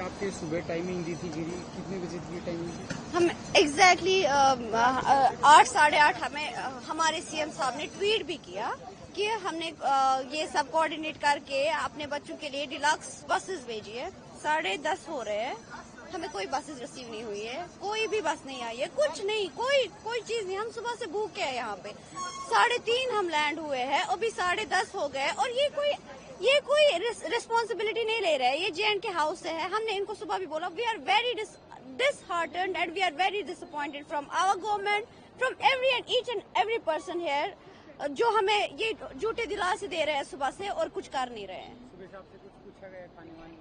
आपके सुबह टाइमिंग दी थी, कितने बजे की टाइमिंग थी? हम एग्जैक्टली 8 साढ़े 8 हमें हमारे सीएम साहब ने ट्वीट भी किया कि हमने ये सब कोऑर्डिनेट करके अपने बच्चों के लिए डिलक्स बसेस भेजी है। 10:30 हो रहे हैं, हमें कोई बसेस रिसीव नहीं हुई है, कोई भी बस नहीं आई है, कुछ नहीं, कोई चीज नहीं। हम सुबह से भूखे हैं यहाँ पे। 3:30 हम लैंड हुए हैं, अभी 10:30 हो गए और ये कोई रिस्पॉन्सिबिलिटी नहीं ले रहे हैं। ये JNK हाउस से है। हमने इनको सुबह भी बोला, we are very disheartened and we are very disappointed from our government, from every and each and every person here, जो हमें ये झूठे दिलासे दे रहे हैं सुबह से और कुछ कर नहीं रहे हैं। सुबह से आपसे कुछ पूछा गया खाने वाने?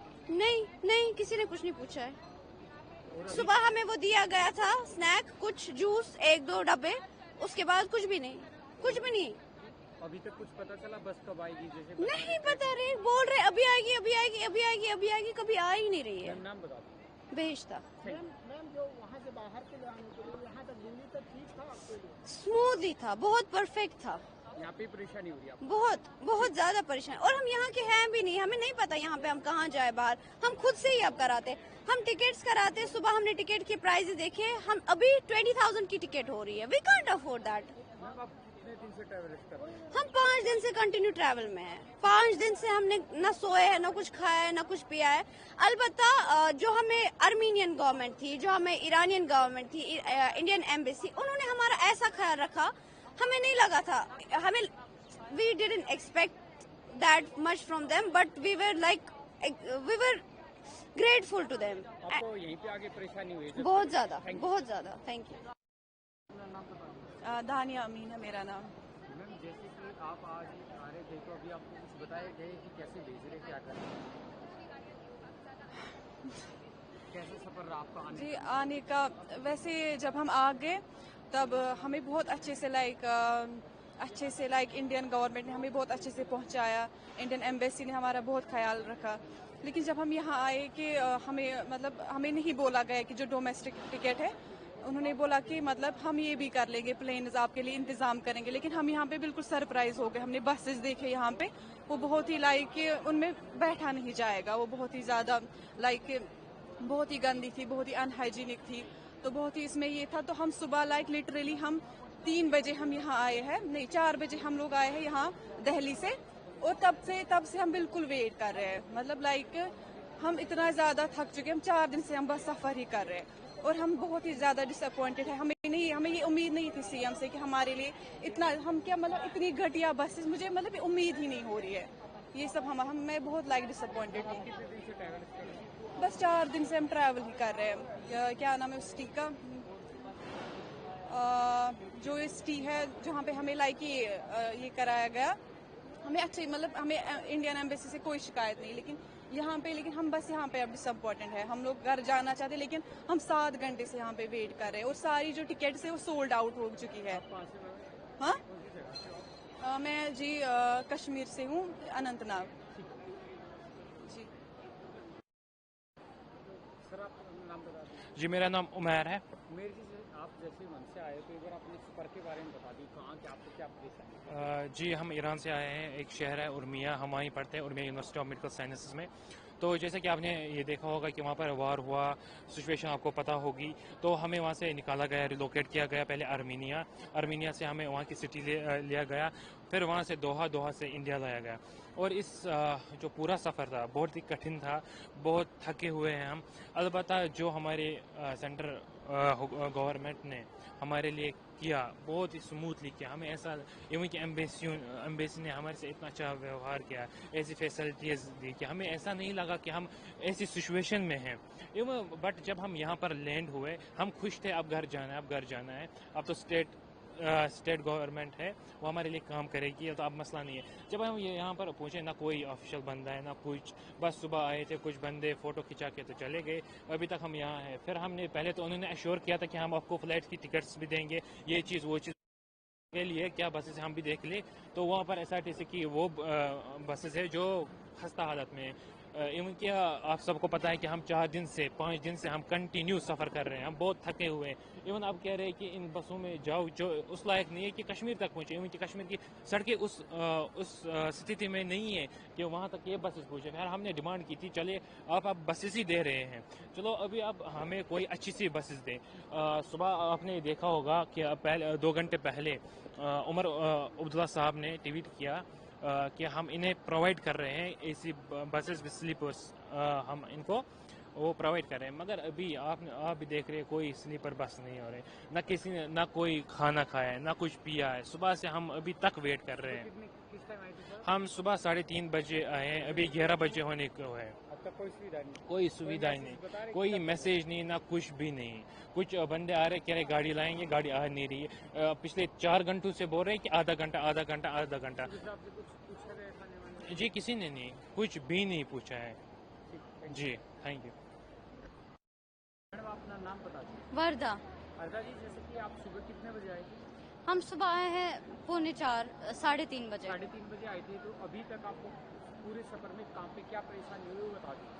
नहीं, किसी ने कुछ नहीं पूछा है। सुबह हमें वो दिया गया था स्नैक, कुछ जूस, 1-2 डब्बे, उसके बाद कुछ भी नहीं। अभी तक कुछ पता चला बस कब आएगी? जैसे नहीं पता रहे, बोल रहे अभी आएगी, कभी आ ही नहीं रही है। नाम बता बेहिश्ता। मैम जो वहाँ से बाहर के लिए आने के लिए यहाँ तक दिल्ली तक ठीक था आपके लिए? स्मूथली था, बहुत परफेक्ट था। यहाँ पे परेशानी हो रही है? बहुत ज्यादा परेशान। और हम यहाँ के हैं भी नहीं, हमें नहीं पता यहाँ पे हम कहाँ जाए बाहर। हम खुद से ही अब कराते, हम टिकट्स कराते। सुबह हमने टिकट के प्राइस देखे, हम अभी 20,000 की टिकट हो रही है। We can't afford that. दिन से ट्रैवल कर रहे हैं? हम 5 दिन से कंटिन्यू ट्रैवल में हैं। 5 दिन से हमने न सोए है, न कुछ खाया है, न कुछ पिया है। अलबत्ता जो हमें अर्मीनियन गवर्नमेंट थी, जो हमें ईरानियन गवर्नमेंट थी, इंडियन एम्बेसी, उन्होंने हमारा ऐसा ख्याल रखा, हमें नहीं लगा था। We didn't expect that much from them, but we were grateful to them. आपको यहीं पे आगे परेशानी हुई? बहुत ज्यादा। Thank you. दानिया अमीन है मेरा नाम। मैम जैसे कि आप आज आ रहे थे तो अभी आपको कुछ बताया गया कि कैसे भेज रहे, क्या कर रहे हैं? कैसे सफर रहा आपका आने? जी आने का, वैसे जब हम आ गए तब हमें बहुत अच्छे से लाइक इंडियन गवर्नमेंट ने हमें बहुत अच्छे से पहुंचाया, इंडियन एम्बेसी ने हमारा बहुत ख्याल रखा। लेकिन जब हम यहाँ आए कि हमें नहीं बोला गया कि जो डोमेस्टिक टिकट है, उन्होंने बोला कि मतलब हम ये भी कर लेंगे, प्लेन्स आपके लिए इंतजाम करेंगे। लेकिन हम यहाँ पे बिल्कुल सरप्राइज हो गए। हमने बसेस देखे यहाँ पे, वो बहुत ही उनमें बैठा नहीं जाएगा। वो बहुत ही ज्यादा बहुत ही गंदी थी, बहुत ही अनहाइजीनिक थी। तो बहुत ही इसमें ये था। तो हम सुबह लिटरली हम 3 बजे हम यहाँ आए हैं, नहीं 4 बजे हम लोग आए हैं यहाँ दिल्ली से। और तब से हम बिल्कुल वेट कर रहे हैं। हम इतना ज्यादा थक चुके हैं। हम 4 दिन से हम बस सफर ही कर रहे हैं और हम बहुत ही ज्यादा डिसअपॉइंटेड है। हमें ये उम्मीद नहीं थी सीएम से कि हमारे लिए इतना इतनी घटिया बसेस, मुझे उम्मीद ही नहीं हो रही है। ये सब मैं बहुत डिसअपॉइंटेड हूँ। बस 4 दिन से हम ट्रैवल ही कर रहे हैं। क्या नाम है उस टी का, जो इस टी है जहाँ पे हमें ये कराया गया, हमें अच्छे हमें इंडियन एम्बेसी से कोई शिकायत नहीं। लेकिन हम बस यहाँ पे अब डिसअपॉइंटेड है। हम लोग घर जाना चाहते, लेकिन हम 7 घंटे से यहाँ पे वेट कर रहे हैं और सारी जो टिकट्स है वो सोल्ड आउट हो चुकी है। हाँ मैं जी कश्मीर से हूँ, अनंतनाग। जी सर आप नाम बता दीजिए। जी मेरा नाम उमैर है। उमेर जी, आप जैसे मन से आए तो एक बार अपने सफर के बारे में बता दी, कहाँ के आपको क्या परेशानी? जी हम ईरान से आए हैं। एक शहर है उर्मिया, हम वहीं पढ़ते हैं, Urmia university of medical sciences में। तो जैसे कि आपने ये देखा होगा कि वहाँ पर वार हुआ, सिचुएशन आपको पता होगी। तो हमें वहाँ से निकाला गया, रिलोकेट किया गया। पहले आर्मीनिया से हमें वहाँ की सिटी लिया गया, फिर वहाँ से दोहा से इंडिया लाया गया। और इस जो पूरा सफ़र था बहुत ही कठिन था, बहुत थके हुए हैं हम। अलबत्ता जो हमारे सेंटर गवर्नमेंट ने हमारे लिए किया, बहुत ही स्मूथली किया। हमें ऐसा इवन कि एम्बेसी ने हमारे से इतना अच्छा व्यवहार किया, ऐसी फैसिलिटीज़ दी कि हमें ऐसा नहीं लगा कि हम ऐसी सिचुएशन में हैं। बट जब हम यहाँ पर लैंड हुए, हम खुश थे। अब घर जाना है। अब तो स्टेट गवर्नमेंट है, वो हमारे लिए काम करेगी, तो अब मसला नहीं है। जब हम ये यहाँ पर पहुँचे, ना कोई ऑफिशियल बंदा है ना कुछ, बस सुबह आए थे कुछ बंदे, फ़ोटो खिंचा के तो चले गए। अभी तक हम यहाँ हैं। फिर हमने पहले तो उन्होंने एश्योर किया था कि हम आपको फ्लाइट की टिकट्स भी देंगे, ये चीज़ वो चीज़ के लिए क्या बसेस हम भी देख ले। तो वहाँ पर SRTC की वो बसेस है जो खस्ता हालत में, इवन कि आप सबको पता है कि हम 5 दिन से हम कंटिन्यू सफ़र कर रहे हैं, हम बहुत थके हुए हैं। इवन आप कह रहे हैं कि इन बसों में जाओ जो उस लायक नहीं है कि कश्मीर तक पहुँचे। इवन कि कश्मीर की सड़कें उस स्थिति में नहीं है कि वहाँ तक ये बसेस पहुँचे। खैर हमने डिमांड की थी, चलिए आप बसेस ही दे रहे हैं, चलो अभी आप हमें कोई अच्छी सी बसेस दें। सुबह आपने देखा होगा कि पहले 2 घंटे पहले उमर अब्दुल्ला साहब ने ट्वीट किया कि हम इन्हें प्रोवाइड कर रहे हैं एसी बसेस विद स्लीपर्स, हम इनको वो प्रोवाइड कर रहे हैं। मगर अभी आप भी देख रहे हैं कोई स्लीपर बस नहीं हो रहे, ना किसी ने ना कोई खाना खाया है ना कुछ पिया है। सुबह से हम अभी तक वेट कर रहे हैं। किस टाइम आए थे सर? हम सुबह 3:30 बजे आए हैं, अभी 11 बजे होने को है। अब तक कोई सुविधा नहीं? कोई सुविधा ही नहीं, कोई मैसेज नहीं, ना कुछ भी नहीं। कुछ बंदे आ रहे कह रहे गाड़ी लाएंगे, गाड़ी आ नहीं रही है। पिछले 4 घंटों से बोल रहे हैं कि आधा घंटा। आपसे कुछ पूछा गया खाने वाने? जी किसी ने नहीं, कुछ भी नहीं पूछा है जी। थैंक यू मैडम, अपना नाम बता दीजिए। वर्धा। अर्धा जी, जैसे कि आप सुबह कितने बजे आए थे? हम सुबह आए हैं 3:45, 3:30 बजे। 3:30 बजे आए थे, तो अभी तक आपको पूरे सफर में कहाँ पे क्या परेशानी हुई वो बता दीजिए।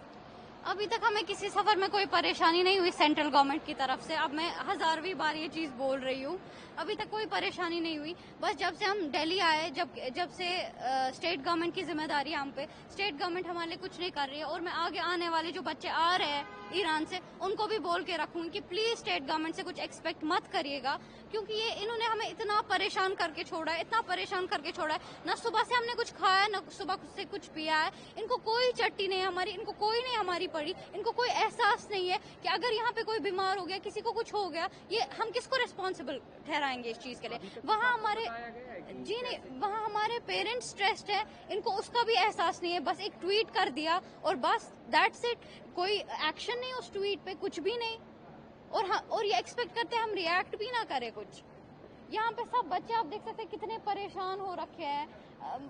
अभी तक हमें किसी सफर में कोई परेशानी नहीं हुई सेंट्रल गवर्नमेंट की तरफ से। अब मैं 1000वीं बार ये चीज बोल रही हूँ, अभी तक कोई परेशानी नहीं हुई। बस जब से हम दिल्ली आए, जब से स्टेट गवर्नमेंट की जिम्मेदारी हम पे, स्टेट गवर्नमेंट हमारे लिए कुछ नहीं कर रही है। और मैं आगे आने वाले जो बच्चे आ रहे हैं ईरान से, उनको भी बोल के रखूंगी कि प्लीज स्टेट गवर्नमेंट से कुछ एक्सपेक्ट मत करिएगा, क्योंकि ये इन्होंने हमें इतना परेशान करके छोड़ा है, इतना परेशान करके छोड़ा है। ना सुबह से हमने कुछ खाया, ना सुबह से कुछ पिया है। इनको कोई चट्टी नहीं हमारी, इनको कोई नहीं हमारी पड़ी। इनको कोई एहसास नहीं है कि अगर यहाँ पे कोई बीमार हो गया, किसी को कुछ हो गया, ये हम किसको रिस्पॉन्सिबल ठहराएंगे इस चीज के लिए। वहाँ हमारे जी नहीं, वहाँ हमारे पेरेंट्स स्ट्रेस्ड है, इनको उसका भी एहसास नहीं है। बस एक ट्वीट कर दिया और बस दैट्स इट, कोई एक्शन नहीं उस ट्वीट पे, कुछ भी नहीं। और ये एक्सपेक्ट करते हैं हम रिएक्ट भी ना करें कुछ। यहाँ पे सब बच्चे आप देख सकते हैं कितने परेशान हो रखे हैं।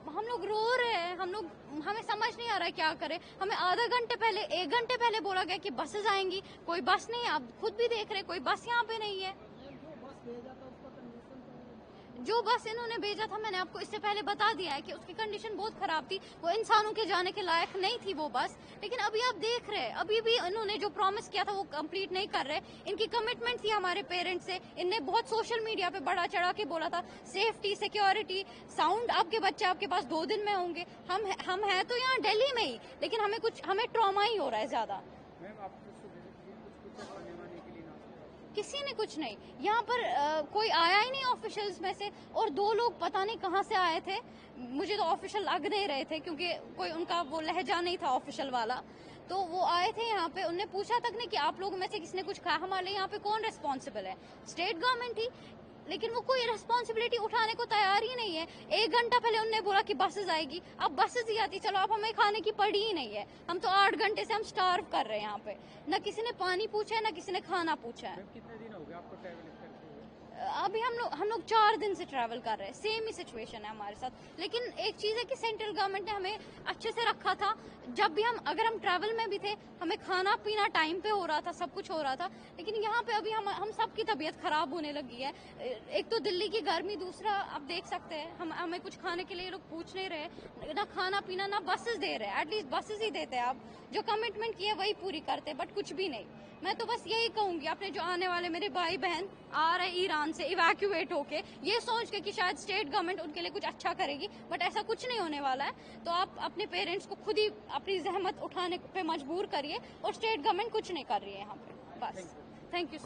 हम लोग रो रहे हैं, हमें समझ नहीं आ रहा है क्या करें। हमें आधा घंटे पहले, 1 घंटे पहले बोला गया कि बसेस आएंगी, कोई बस नहीं है। आप खुद भी देख रहे हैं कोई बस यहाँ पे नहीं है। जो बस इन्होंने भेजा था, मैंने आपको इससे पहले बता दिया है कि उसकी कंडीशन बहुत खराब थी, वो इंसानों के जाने के लायक नहीं थी वो बस। लेकिन अभी आप देख रहे हैं, अभी भी इन्होंने जो प्रॉमिस किया था वो कंप्लीट नहीं कर रहे। इनकी कमिटमेंट थी हमारे पेरेंट्स से, इनने बहुत सोशल मीडिया पे बड़ा चढ़ा के बोला था सेफ्टी, सिक्योरिटी, साउंड, आपके बच्चे आपके पास 2 दिन में होंगे। हम हैं तो यहाँ दिल्ली में ही, लेकिन हमें ट्रॉमा ही हो रहा है ज्यादा। किसी ने कुछ नहीं, यहाँ पर कोई आया ही नहीं ऑफिशियल्स में से। और 2 लोग पता नहीं कहाँ से आए थे, मुझे तो ऑफिशियल लग नहीं रहे थे, क्योंकि कोई उनका वो लहजा नहीं था ऑफिशियल वाला। तो वो आए थे यहाँ पे, उनने पूछा तक नहीं कि आप लोगों में से किसने कुछ खाया। हमारे लिए यहाँ पे कौन रिस्पॉन्सिबल है? स्टेट गवर्नमेंट ही। लेकिन वो कोई रिस्पॉन्सिबिलिटी उठाने को तैयार ही नहीं है। 1 घंटा पहले उनने बोला कि बसेस आएगी, अब बसेस ही आती, चलो अब हमें खाने की पड़ी ही नहीं है। हम तो 8 घंटे से हम स्टार्व कर रहे हैं यहाँ पे, न किसी ने पानी पूछा है, न किसी ने खाना पूछा है। कितने दिन हो गए आपको ट्रैवल करते हुए? अभी हम लोग 4 दिन से ट्रैवल कर रहे हैं, सेम ही सिचुएशन है हमारे साथ। लेकिन एक चीज है कि सेंट्रल गवर्नमेंट ने हमें अच्छे से रखा था। जब भी अगर हम ट्रैवल में भी थे, हमें खाना पीना टाइम पे हो रहा था, सब कुछ हो रहा था। लेकिन यहाँ पे अभी हम सबकी तबीयत खराब होने लगी है। एक तो दिल्ली की गर्मी, दूसरा आप देख सकते हैं हमें कुछ खाने के लिए लोग पूछ नहीं रहे, ना खाना पीना, ना बसेस दे रहे। एटलीस्ट बसेस ही देते हैं, आप जो कमिटमेंट की है वही पूरी करते, बट कुछ भी नहीं। मैं तो बस यही कहूंगी, अपने जो आने वाले मेरे भाई बहन आ रहे ईरान से इवैक्यूएट होके, ये सोच के कि शायद स्टेट गवर्नमेंट उनके लिए कुछ अच्छा करेगी, बट ऐसा कुछ नहीं होने वाला है। तो आप अपने पेरेंट्स को खुद ही अपनी जहमत उठाने पे मजबूर करिए, और स्टेट गवर्नमेंट कुछ नहीं कर रही है यहाँ पे। बस, थैंक यू।